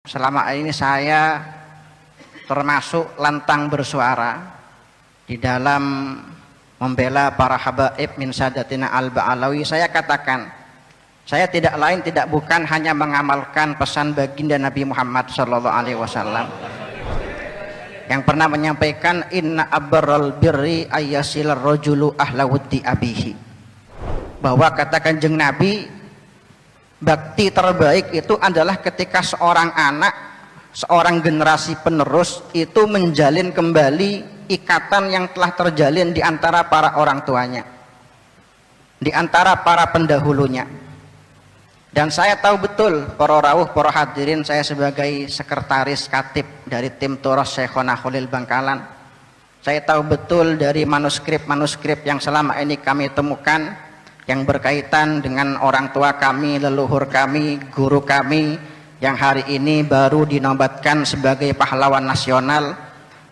Selama ini saya termasuk lantang bersuara di dalam membela para habaib min sadatina al-Ba'alawi. Saya katakan, saya tidak lain tidak bukan hanya mengamalkan pesan baginda Nabi Muhammad SAW yang pernah menyampaikan inna abral birri ayyasilar rajulu ahla wuddi abihi, bahwa kata Kanjeng Nabi, bakti terbaik itu adalah ketika seorang anak, seorang generasi penerus itu menjalin kembali ikatan yang telah terjalin di antara para orang tuanya, di antara para pendahulunya. Dan saya tahu betul, para rawuh, para hadirin, saya sebagai sekretaris katib dari tim Turas Syekhona Khalil Bangkalan, saya tahu betul dari manuskrip-manuskrip yang selama ini kami temukan yang berkaitan dengan orang tua kami, leluhur kami, guru kami yang hari ini baru dinobatkan sebagai pahlawan nasional,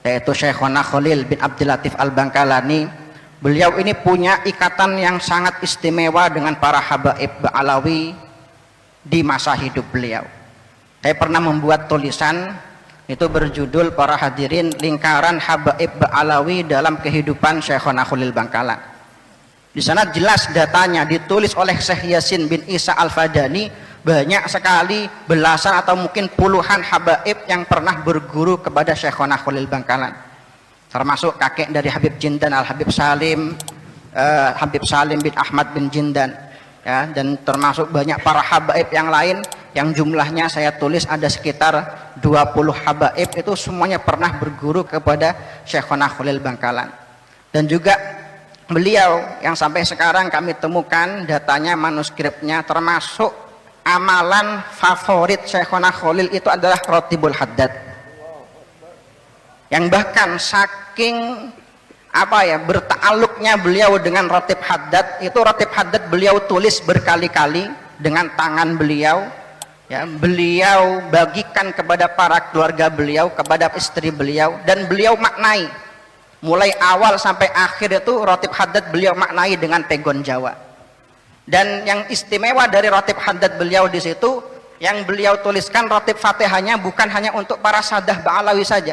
yaitu Syekhona Khalil bin Abdul Latif Al-Bangkalani. Beliau ini punya ikatan yang sangat istimewa dengan para habaib Ba'alawi di masa hidup beliau. Saya pernah membuat tulisan itu berjudul, para hadirin, lingkaran habaib Ba'alawi dalam kehidupan Syekhona Khalil Bangkalan. Di sana jelas datanya ditulis oleh Syekh Yasin bin Isa Al-Fadani. Banyak sekali, belasan atau mungkin puluhan habaib yang pernah berguru kepada Syekhona Khalil Bangkalan, termasuk kakek dari Habib Jindan Al-Habib Salim, Habib Salim bin Ahmad bin Jindan, ya, dan termasuk banyak para habaib yang lain yang jumlahnya saya tulis ada sekitar 20 habaib. Itu semuanya pernah berguru kepada Syekhona Khalil Bangkalan. Dan juga beliau yang sampai sekarang kami temukan datanya, manuskripnya, termasuk amalan favorit Syekhona Khalil itu adalah Ratibul Haddad, yang bahkan saking berta'alluqnya beliau dengan Ratib Haddad, itu Ratib Haddad beliau tulis berkali-kali dengan tangan beliau, ya, beliau bagikan kepada para keluarga beliau, kepada istri beliau, dan beliau maknai mulai awal sampai akhir. Itu Ratib Haddad beliau maknai dengan pegon Jawa. Dan yang istimewa dari Ratib Haddad beliau di situ, yang beliau tuliskan Ratib Fatihahnya bukan hanya untuk para sadah Ba'alawi saja.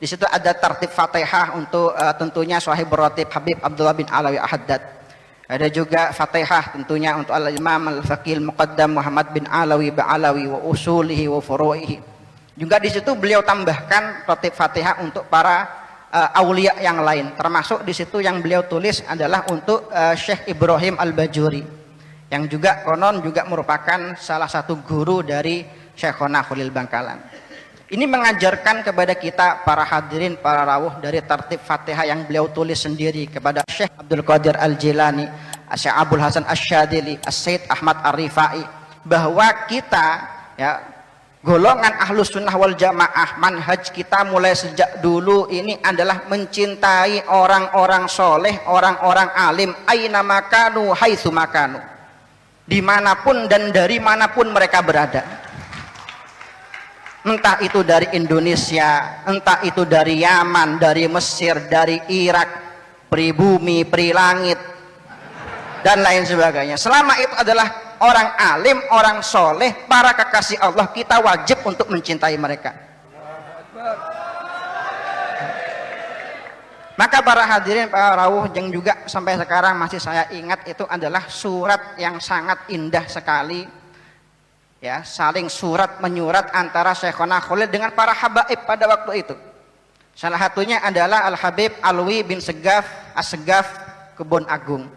Di situ ada tertib Fatihah untuk tentunya Sahib Ratib Habib Abdullah bin Alawi Haddad. Ada juga Fatihah tentunya untuk Al-Imam Al-Faqih Al-Muqaddam Muhammad bin Alawi Ba'alawi wa usulihi wa furu'ihi. Juga di situ beliau tambahkan Ratib Fatihah untuk para aulia yang lain, termasuk di situ yang beliau tulis adalah untuk Syekh Ibrahim Al-Bajuri, yang juga konon juga merupakan salah satu guru dari Syekhona Khalil Bangkalan. Ini mengajarkan kepada kita para hadirin, para rawuh, dari tertib Fatihah yang beliau tulis sendiri kepada Syekh Abdul Qadir Al-Jilani, Syekh Abdul Hasan Asy-Syadili, As-Said Ahmad Ar-Rifai, bahwa kita, ya, golongan Ahlus Sunnah wal Jamaah, manhaj kita mulai sejak dulu ini adalah mencintai orang-orang soleh, orang-orang alim, aina makanu haitsu makanu, dimanapun dan dari manapun mereka berada, entah itu dari Indonesia, entah itu dari Yaman, dari Mesir, dari Irak, pribumi, prilangit, dan lain sebagainya. Selama itu adalah orang alim, orang soleh, para kekasih Allah, kita wajib untuk mencintai mereka. Maka para hadirin, para rawuh, yang juga sampai sekarang masih saya ingat, itu adalah surat yang sangat indah sekali, ya, saling surat menyurat antara Syekhona Khalil dengan para habaib pada waktu itu. Salah satunya adalah Al-Habib Alwi bin Segaf As-Segaf Kebon Agung.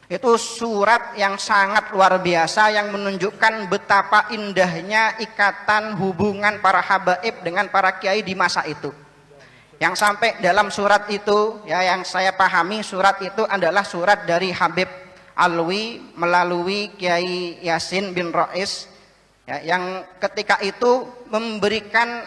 Itu surat yang sangat luar biasa, yang menunjukkan betapa indahnya ikatan hubungan para habaib dengan para kiai di masa itu. Yang sampai dalam surat itu, ya, yang saya pahami surat itu adalah surat dari Habib Alwi melalui Kiai Yasin bin Rais, ya, yang ketika itu memberikan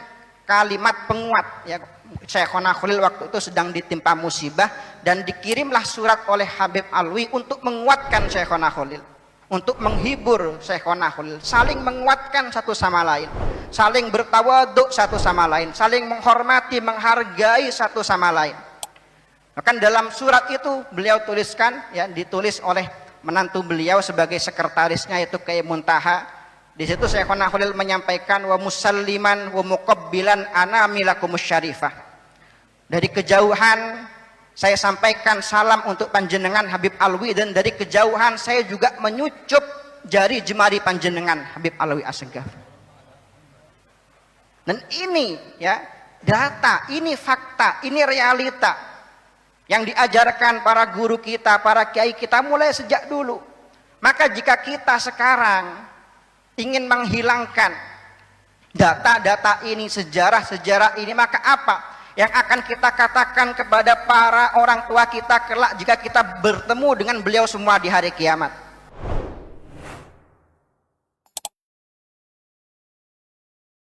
kalimat penguat, ya, Syekhona Khalil waktu itu sedang ditimpa musibah, dan dikirimlah surat oleh Habib Alwi untuk menguatkan Syekhona Khalil, untuk menghibur Syekhona Khalil, saling menguatkan satu sama lain, saling bertawaduk satu sama lain, saling menghormati, menghargai satu sama lain. Bahkan dalam surat itu beliau tuliskan, ya, ditulis oleh menantu beliau sebagai sekretarisnya, yaitu Kiai Muntaha, Di situ Syekhona Khalil menyampaikan wa musalliman wa muqabbilan anamilakumus syarifah. Dari kejauhan saya sampaikan salam untuk panjenengan Habib Alwi, dan dari kejauhan saya juga menyucup jari jemari panjenengan Habib Alwi Assegaf. Dan ini ya data, ini fakta, ini realita yang diajarkan para guru kita, para kiai kita mulai sejak dulu. Maka jika kita sekarang ingin menghilangkan data-data ini, sejarah-sejarah ini, maka apa yang akan kita katakan kepada para orang tua kita kelak jika kita bertemu dengan beliau semua di hari kiamat?